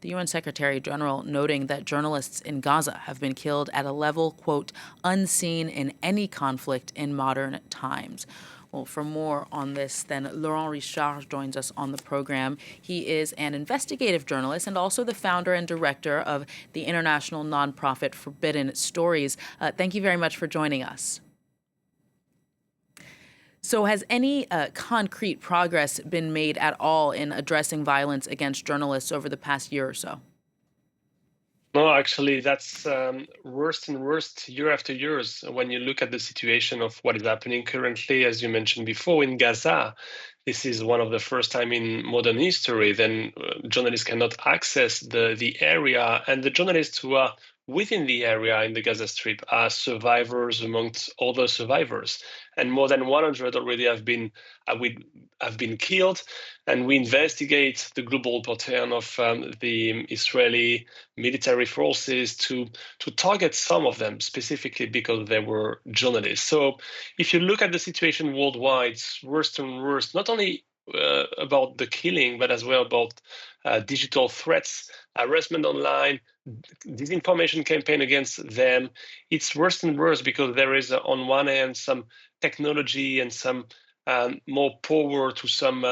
the UN Secretary General noting that journalists in Gaza have been killed at a level, quote, unseen in any conflict in modern times. Well, for more on this, then Laurent Richard joins us on the program. He is an investigative journalist and also the founder and director of the international nonprofit Forbidden Stories. Thank you very much for joining us. So has any concrete progress been made at all in addressing violence against journalists over the past year or so? No, actually, that's worse and worse year after year. When you look at the situation of what is happening currently, as you mentioned before, in Gaza, this is one of the first time in modern history. Then journalists cannot access the area, and the journalists who are within the area in the Gaza Strip are survivors amongst other survivors, and more than 100 already have been killed. And we investigate the global pattern of the Israeli military forces to target some of them specifically because they were journalists. So if you look at the situation worldwide, it's worse and worse, not only about the killing, but as well about digital threats, harassment online, disinformation campaign against them. It's worse and worse because there is, on one hand, some technology and some more power to some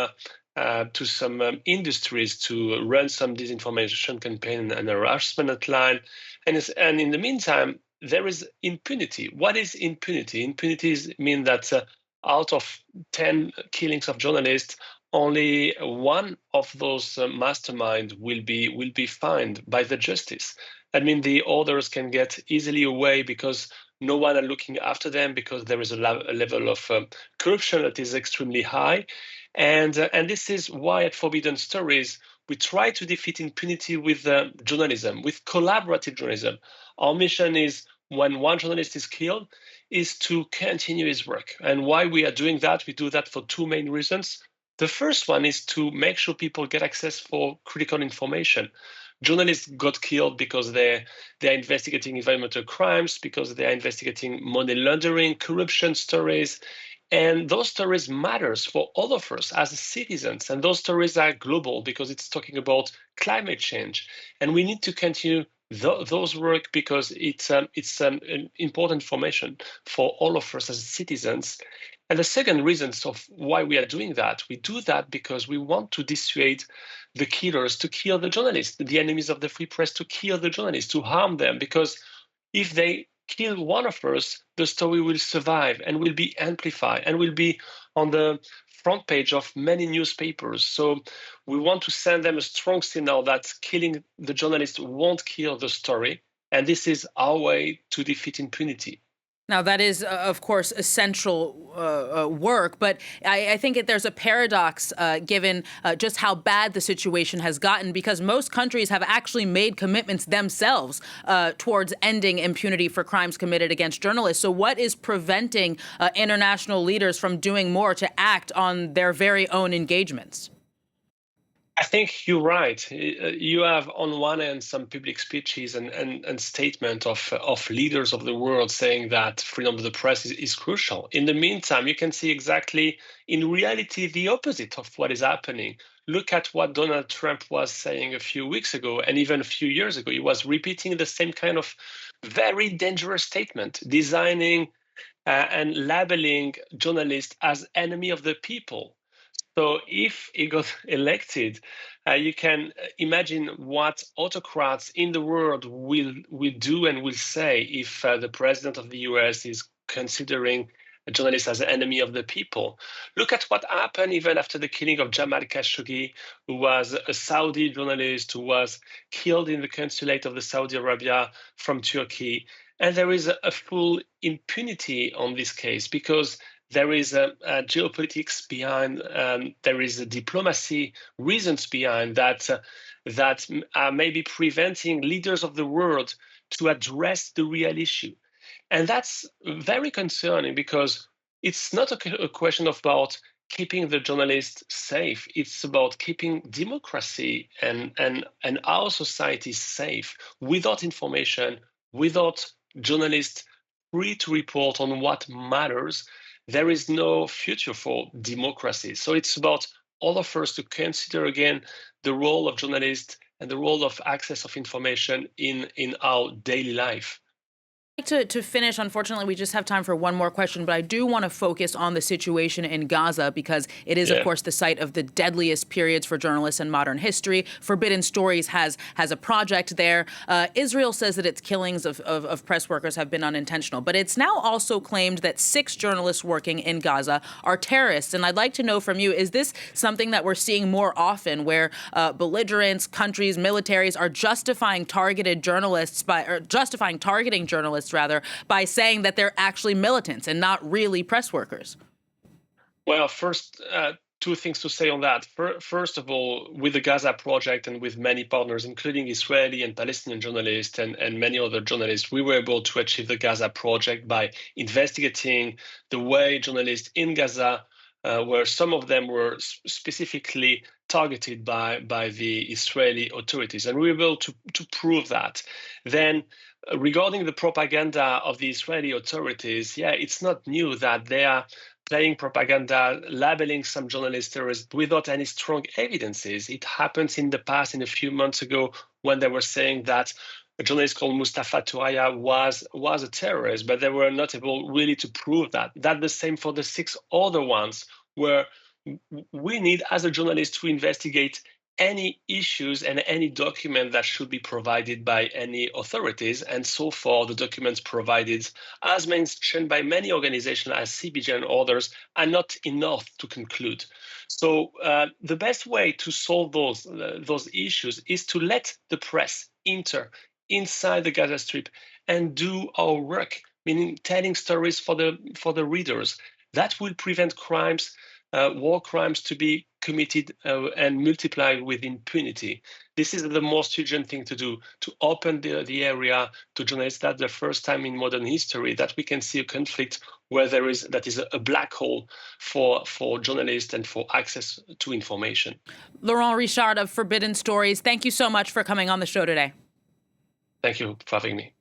industries to run some disinformation campaign and harassment line. And in the meantime, there is impunity. What is impunity? Impunity means that out of 10 killings of journalists, only one of those masterminds will be fined by the justice. I mean, the others can get easily away because no one are looking after them, because there is a level of corruption that is extremely high. And this is why at Forbidden Stories, we try to defeat impunity with journalism, with collaborative journalism. Our mission is, when one journalist is killed, is to continue his work. And why we are doing that? We do that for two main reasons. The first one is to make sure people get access for critical information. Journalists got killed because they're investigating environmental crimes, because they are investigating money laundering, corruption stories. And those stories matters for all of us as citizens. And those stories are global because it's talking about climate change. And we need to continue those work because it's important information for all of us as citizens. And the second reason of why we are doing that, we do that because we want to dissuade the killers to kill the journalists, the enemies of the free press to kill the journalists, to harm them. Because if they kill one of us, the story will survive and will be amplified and will be on the front page of many newspapers. So we want to send them a strong signal that killing the journalist won't kill the story. And this is our way to defeat impunity. Now, that is, of course, essential work, but I think there's a paradox given just how bad the situation has gotten, because most countries have actually made commitments themselves towards ending impunity for crimes committed against journalists. So what is preventing international leaders from doing more to act on their very own engagements? I think you're right. You have on one hand some public speeches and statement of leaders of the world saying that freedom of the press is crucial. In the meantime, you can see exactly in reality the opposite of what is happening. Look at what Donald Trump was saying a few weeks ago and even a few years ago. He was repeating the same kind of very dangerous statement, designing and labeling journalists as enemy of the people. So if he got elected, you can imagine what autocrats in the world will do and will say if the president of the US is considering journalists as an enemy of the people. Look at what happened even after the killing of Jamal Khashoggi, who was a Saudi journalist who was killed in the consulate of the Saudi Arabia from Turkey. And there is a full impunity on this case because there is a geopolitics behind, there is a diplomacy reasons behind that that are maybe preventing leaders of the world to address the real issue. And that's very concerning because it's not a question about keeping the journalists safe. It's about keeping democracy and our society safe without information, without journalists free to report on what matters. There is no future for democracy. So it's about all of us to consider again the role of journalists and the role of access of information in our daily life. To finish, unfortunately, we just have time for one more question, but I do want to focus on the situation in Gaza because it is, of Yeah. course, the site of the deadliest periods for journalists in modern history. Forbidden Stories has a project there. Israel says that its killings of press workers have been unintentional, but it's now also claimed that 6 journalists working in Gaza are terrorists. And I'd like to know from you, is this something that we're seeing more often where belligerents, countries, militaries are justifying targeting journalists rather, by saying that they're actually militants and not really press workers? Well, first, two things to say on that. First of all, with the Gaza project and with many partners, including Israeli and Palestinian journalists and many other journalists, we were able to achieve the Gaza project by investigating the way journalists in Gaza, where some of them were specifically targeted by the Israeli authorities. And we were able to prove that. Then, regarding the propaganda of the Israeli authorities, yeah, it's not new that they are playing propaganda, labeling some journalists terrorists without any strong evidences. It happened in the past, in a few months ago, when they were saying that a journalist called Mustafa Touraya was a terrorist, but they were not able really to prove that. That's the same for the 6 other ones, where we need, as a journalist, to investigate any issues and any document that should be provided by any authorities. And so far, the documents provided, as mentioned by many organizations as CBJ and others, are not enough to conclude. So the best way to solve those issues is to let the press enter inside the Gaza Strip and do our work, meaning telling stories for the readers. That will prevent crimes, war crimes, to be committed and multiplied with impunity. This is the most urgent thing to do, to open the area to journalists. That's the first time in modern history that we can see a conflict where that is a black hole for journalists and for access to information. Laurent Richard of Forbidden Stories, thank you so much for coming on the show today. Thank you for having me.